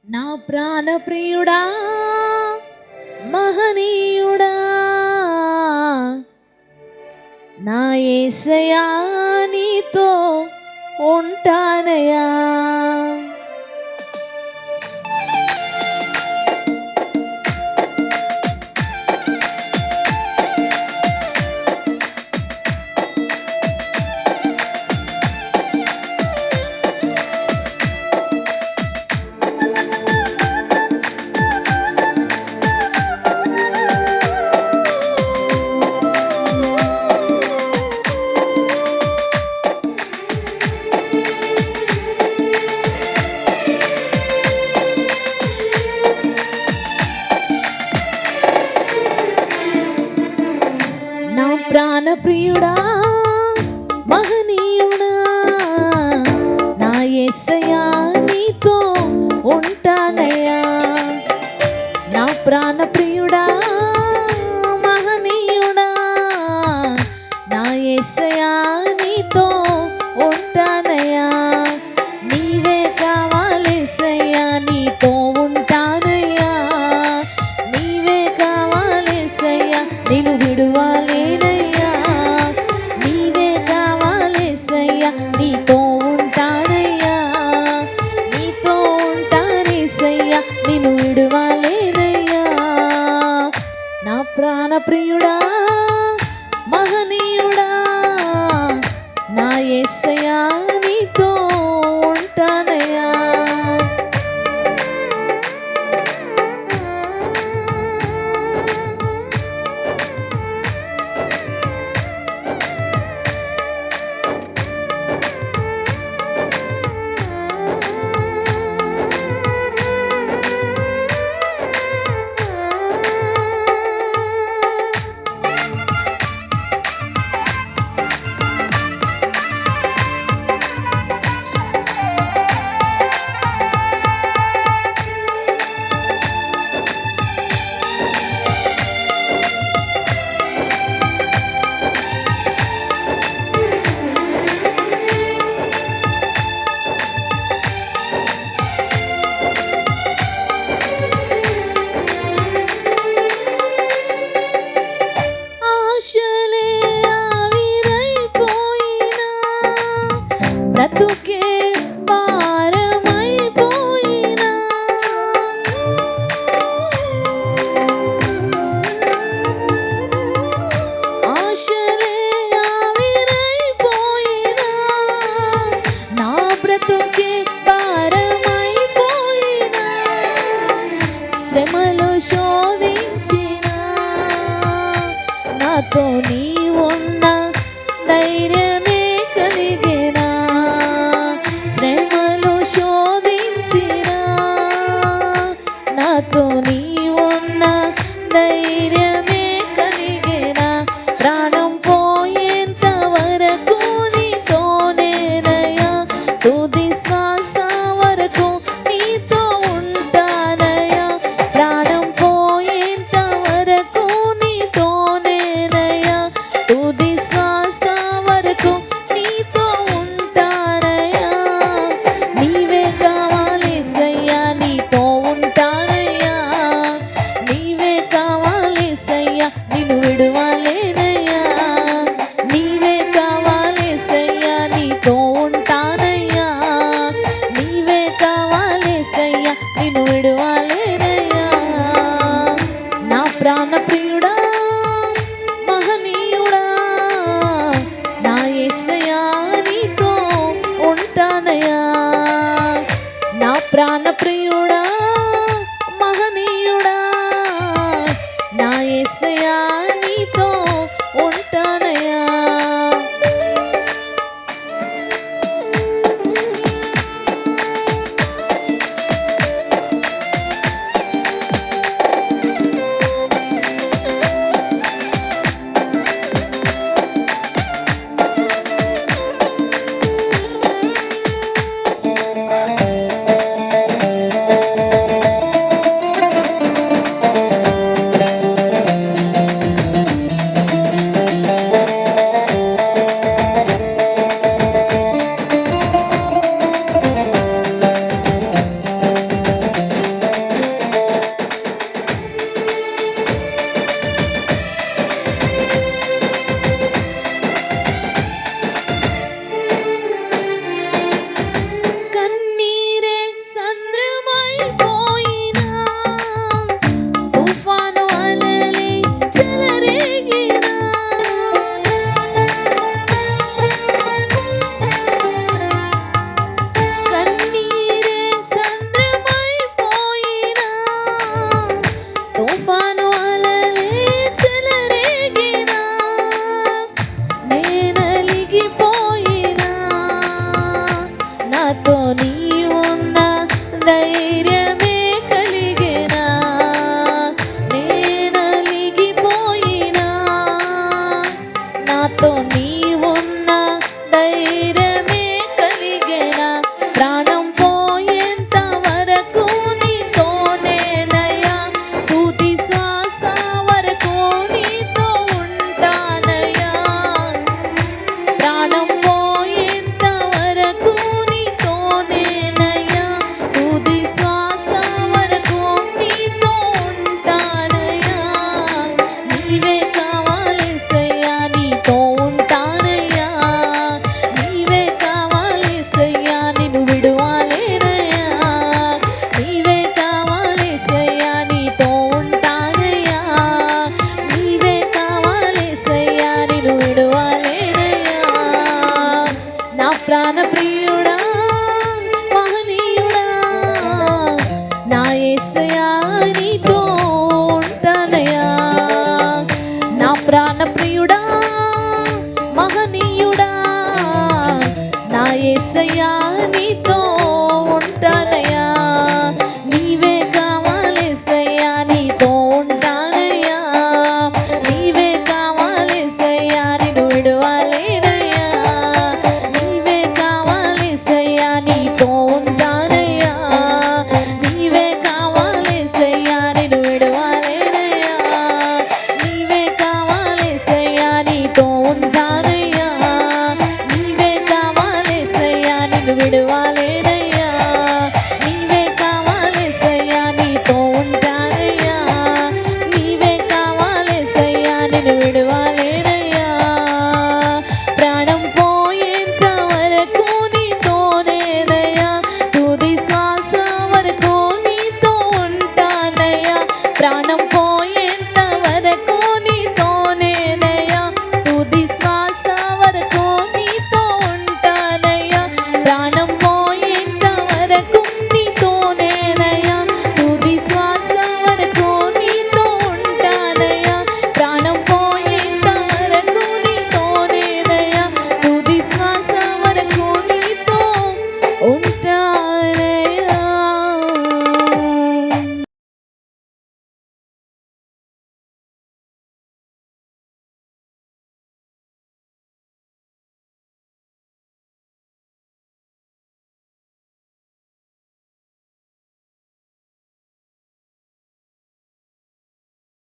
నా ప్రాణ ప్రియుడా మహనీయుడా నా యేసయ్యా నీతో ఉంటానయ్యా. ప్రాణ ప్రియుడా మహనీయుడా నా యేసయ్యా నీతో ఉంటానయ్యా. నా ప్రాణ ప్రియుడా మహనీయుడా నా యేసయ్యా నీతో ఉంటానయ్యా. నీవే కావాలేసయ్యా నీతో ఉంటానయ్యా. నీవే కావాలేసయ్యా నిన్ను విడువాలేనయ్యా. నీవే కావాలేసయ్యా నీతో ఉంటానయ్యా. నీతో ఉంటానేసయ్యా నిన్ను విడువాలేనయ్యా. నా ప్రాణ ప్రియుడా మహనీయుడా నా యేసయ్యా నీతో ఉంటానయ్యా. బ్రతుకే భారమైపోయినా ఆశలే ఆవిరైపోయినా నా బ్రతుకే భారమైపోయినా శ్రమలు శోధించినా నాతో నీ ఉన్న ధైర్యమే కలిగేనా. శ్రమలు శోధించినా నాతో నీ ఉన్న ధైర్యమే కలిగేనా. ప్రాణం పోయేంత వరకు నీతోనేనయ్యా. తుది శ్వాస వరకు నీతో ఉంటానయ్యా. ప్రాణం పోయేంత వరకు నీతోనేనయ్యా. తుది శ్వాస వరకు నీతో ఉంటానయ్యా. నీవే కావాలేసయ్యా నీతో ఉంటానయ్యా. నీవే కావాలేసయ్యా నిన్ను విడువాలేనయ్యా. నీవే కావాలేసయ్యా నీతో ఉంటానయ్యా. నీవే కావాలేసయ్యా నిన్ను విడువాలేనయ్యా. నా ప్రాణ ప్రియుడా మహనీయుడా నా యేసయ్యా నీతో ఉంటానయ్యా. నా ప్రాణ ప్రియుడా మహనీయుడా నా యేసయ్యా నీతో ఉంటానయ్యా. ధైర్యం